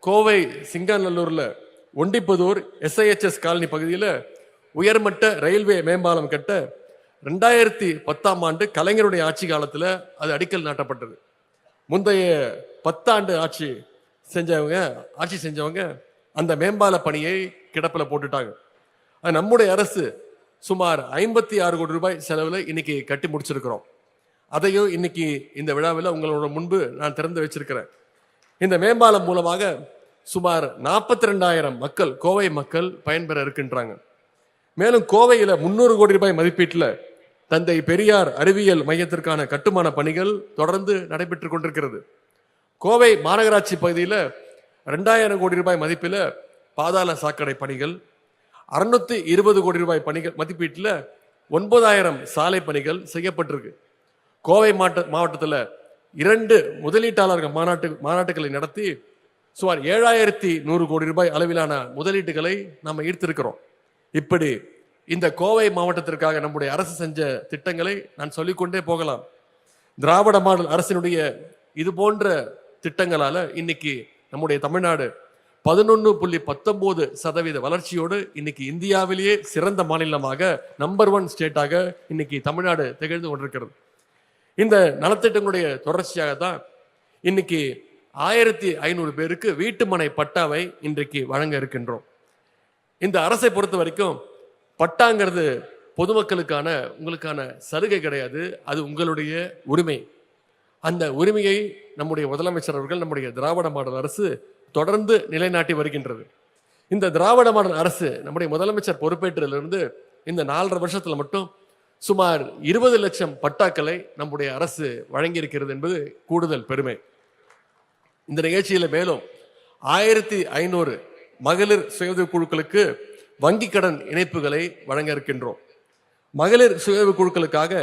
Kovai சிங்காநல்லூர்ல Ondipudur SIHS colony பகுதியில் உயர்மட்ட railway மேம்பாலம் கட்ட 2010ஆம் ஆண்டு கலைஞருடைய ஆட்சி காலத்தில் அது அடிக்கல் நாட்டப்பட்டது. முந்தைய 10 ஆண்டு ஆட்சி செஞ்சவங்க அந்த மேம்பால பணியை கிடப்பில் போட்டுட்டாங்க. நம்முடைய அரசு சுமார் 56 கோடி ரூபாய் செலவில் இன்னைக்கு கட்டி முடிச்சிருக்கிறோம். அதையும் இன்னைக்கு இந்த விழாவில் உங்களோட முன்பு நான் திறந்து வச்சிருக்கிறேன். இந்த மேம்பாலம் மூலமாக சுமார் 42,000 மக்கள், கோவை மக்கள் பயன்பெற இருக்கின்றாங்க. மேலும் கோவையில் 300 கோடி ரூபாய் மதிப்பீட்டில் தந்தை பெரியார் அறிவியல் மையத்திற்கான கட்டுமான பணிகள் தொடர்ந்து நடைபெற்றுக் கொண்டிருக்கிறது. கோவை மாநகராட்சி பகுதியில் 2,000 கோடி ரூபாய் மதிப்பில் பாதாள சாக்கடை பணிகள், 620 கோடி ரூபாய் பணிகள் மதிப்பீட்டில் 9,000 சாலை பணிகள் செய்யப்பட்டிருக்கு. கோவை மாவட்டத்தில் 2 முதலீட்டாளர்கள் மாநாட்டுகளை நடத்தி சுமார் 7,100 கோடி ரூபாய் அளவிலான முதலீட்டுகளை நம்ம ஈர்த்திருக்கிறோம். இப்படி இந்த கோவை மாவட்டத்திற்காக நம்முடைய அரசு செஞ்ச திட்டங்களை நான் சொல்லிக்கொண்டே போகலாம். திராவிட மாடல் அரசினுடைய இது போன்ற திட்டங்களால இன்னைக்கு நம்முடைய தமிழ்நாடு 11.19% வளர்ச்சியோடு இன்னைக்கு இந்தியாவிலேயே சிறந்த மாநிலமாக நம்பர் 1 ஸ்டேட்டாக இன்னைக்கு தமிழ்நாடு திகழ்ந்து கொண்டிருக்கிறது. இந்த நலத்திட்டங்களுடைய தொடர்ச்சியாக தான் இன்னைக்கு 1,500 பேருக்கு வீட்டுமனை பட்டாவை இன்றைக்கு வழங்க இருக்கின்றோம். இந்த அரசை பொறுத்த வரைக்கும் பட்டாங்கிறது பொதுமக்களுக்கான உங்களுக்கான சலுகை கிடையாது, அது உங்களுடைய உரிமை. அந்த உரிமையை நம்முடைய முதலமைச்சர் அவர்கள், நம்முடைய திராவிட மாடல் அரசு தொடர்ந்து நிலைநாட்டி வருகின்றது. இந்த திராவிட மாடல் அரசு நம்முடைய முதலமைச்சர் பொறுப்பேற்றதிலிருந்து இந்த 4.5 வருஷத்துல மட்டும் சுமார் 20 லட்சம் பட்டாக்களை நம்முடைய அரசு வழங்கியிருக்கிறது என்பது கூடுதல் பெருமை. இந்த நிகழ்ச்சியில மேலும் 1,500 மகளிர் சுய குழுக்களுக்கு வங்கி கடன் இணைப்புகளை வழங்க இருக்கின்றோம். மகளிர் சுய குழுக்களுக்காக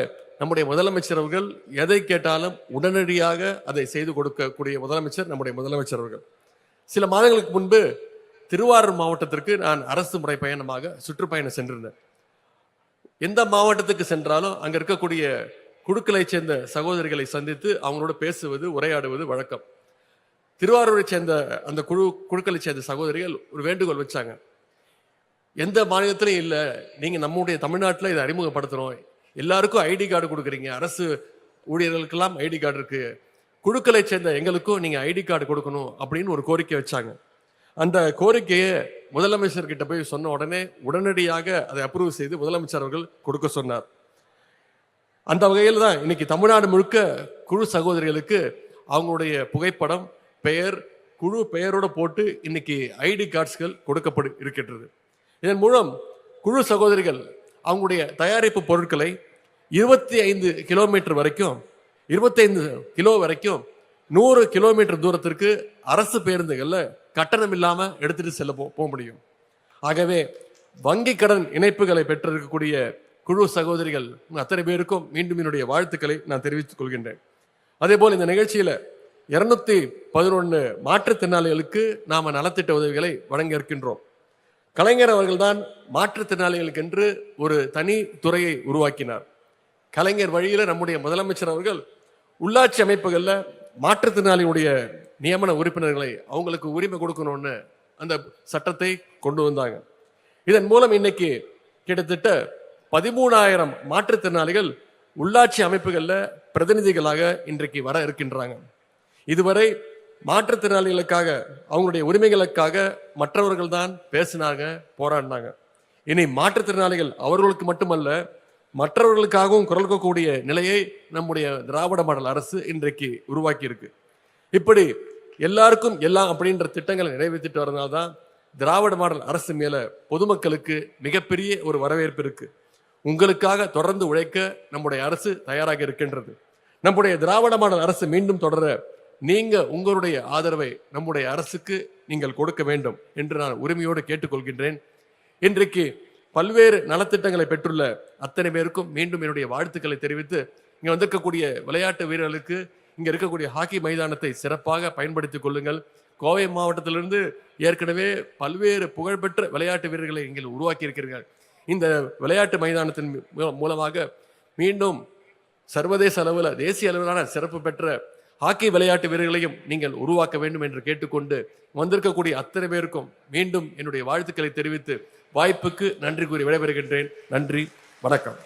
நம்முடைய முதலமைச்சர் அவர்கள் எதை கேட்டாலும் உடனடியாக அதை செய்து கொடுக்கக்கூடிய முதலமைச்சர் நம்முடைய முதலமைச்சர் அவர்கள். சில மாதங்களுக்கு முன்பு திருவாரூர் மாவட்டத்திற்கு நான் அரசு முறை பயணமாக சுற்றுப்பயணம் சென்றிருந்தேன். எந்த மாவட்டத்துக்கு சென்றாலும் அங்க இருக்கக்கூடிய குழுக்களை சேர்ந்த சகோதரிகளை சந்தித்து அவங்களோட பேசுவது, உரையாடுவது வழக்கம். திருவாரூரை சேர்ந்த அந்த குழுக்களை சேர்ந்த சகோதரிகள் ஒரு வேண்டுகோள் வச்சாங்க. எந்த மாநிலத்திலையும் இல்லை, நீங்க நம்முடைய தமிழ்நாட்டில் இதை அறிமுகப்படுத்துறோம், எல்லாருக்கும் ஐடி கார்டு கொடுக்குறீங்க, அரசு ஊழியர்களுக்கெல்லாம் ஐடி கார்டு இருக்கு, குழுக்களை சேர்ந்த எங்களுக்கும் நீங்க ஐடி கார்டு கொடுக்கணும் அப்படின்னு ஒரு கோரிக்கை வச்சாங்க. அந்த கோரிக்கையை முதலமைச்சர் கிட்ட போய் சொன்ன உடனே உடனடியாக அதை அப்ரூவ் செய்து முதலமைச்சர் அவர்கள் கொடுக்க சொன்னார். அந்த வகையில் தான் இன்னைக்கு தமிழ்நாடு முழுக்க குழு சகோதரிகளுக்கு அவங்களுடைய புகைப்படம், பெயர், குழு பெயரோட போட்டு இன்னைக்கு ஐடி கார்ட்ஸ்கள் கொடுக்கப்படு இருக்கின்றது. இதன் மூலம் குழு சகோதரிகள் அவங்களுடைய தயாரிப்பு பொருட்களை 25 கிலோமீட்டர் வரைக்கும், 25 கிலோ வரைக்கும் 100 கிலோமீட்டர் தூரத்திற்கு அரசு பேருந்துகள்ல கட்டணம் இல்லாம எடுத்துட்டு செல்ல போக முடியும். ஆகவே வங்கி கடன் இணைப்புகளை பெற்றிருக்கக்கூடிய குழு சகோதரிகள் அத்தனை பேருக்கும் மீண்டும் என்னுடைய வாழ்த்துக்களை நான் தெரிவித்துக் கொள்கின்றேன். அதே போல் இந்த நிகழ்ச்சியில 211 மாற்றுத்திறனாளிகளுக்கு நாம நலத்திட்ட உதவிகளை வழங்க இருக்கின்றோம். கலைஞர் அவர்கள்தான் மாற்றுத்திறனாளிகளுக்கு என்று ஒரு தனி துறையை உருவாக்கினார். கலைஞர் வழியில நம்முடைய முதலமைச்சர் அவர்கள் உள்ளாட்சி அமைப்புகள்ல மாற்றுத்திறனாளியுடைய நியமன உறுப்பினர்களை அவங்களுக்கு உரிமை கொடுக்கணும்னு அந்த சட்டத்தை கொண்டு வந்தாங்க. இதன் மூலம் இன்னைக்கு கிட்டத்தட்ட 13,000 மாற்றுத்திறனாளிகள் உள்ளாட்சி அமைப்புகள்ல பிரதிநிதிகளாக இன்றைக்கு வர இருக்கின்றாங்க. இதுவரை மாற்றுத்திறனாளிகளுக்காக, அவங்களுடைய உரிமைகளுக்காக மற்றவர்கள் தான் பேசினாங்க, போராடினாங்க. இனி மாற்றுத்திறனாளிகள் அவர்களுக்கு மட்டுமல்ல மற்றவர்களுக்காகவும் குரல் கொடுக்கக்கூடிய நிலையை நம்முடைய திராவிட மாடல் அரசு இன்றைக்கு உருவாக்கி இருக்கு. இப்படி எல்லாருக்கும் எல்லாம் அப்படின்ற திட்டங்களை நிறைவேற்றிட்டு வரதுனால்தான் திராவிட மாடல் அரசு மேல பொதுமக்களுக்கு மிகப்பெரிய ஒரு வரவேற்பு இருக்கு. உங்களுக்காக தொடர்ந்து உழைக்க நம்முடைய அரசு தயாராக இருக்கின்றது. நம்முடைய திராவிட மாடல் அரசு மீண்டும் தொடர நீங்க உங்களுடைய ஆதரவை நம்முடைய அரசுக்கு நீங்கள் கொடுக்க வேண்டும் என்று நான் உரிமையோடு கேட்டுக்கொள்கின்றேன். இன்றைக்கு பல்வேறு நலத்திட்டங்களை பெற்றுள்ள அத்தனை பேருக்கும் மீண்டும் என்னுடைய வாழ்த்துக்களை தெரிவித்து, இங்க வந்திருக்கக்கூடிய விளையாட்டு வீரர்களுக்கு இங்க இருக்கக்கூடிய ஹாக்கி மைதானத்தை சிறப்பாக பயன்படுத்திக் கொள்ளுங்கள். கோவை மாவட்டத்திலிருந்து ஏற்கனவே பல்வேறு புகழ்பெற்ற விளையாட்டு வீரர்களை நீங்கள் உருவாக்கி இருக்கிறீர்கள். இந்த விளையாட்டு மைதானத்தின் மூலமாக மீண்டும் சர்வதேச அளவில், தேசிய அளவிலான சிறப்பு பெற்ற ஹாக்கி விளையாட்டு வீரர்களையும் நீங்கள் உருவாக்க வேண்டும் என்று கேட்டுக்கொண்டு வந்திருக்கக்கூடிய அத்தனை பேருக்கும் மீண்டும் என்னுடைய வாழ்த்துக்களை தெரிவித்து வாய்ப்புக்கு நன்றி கூறி விடைபெறுகின்றேன். நன்றி, வணக்கம்.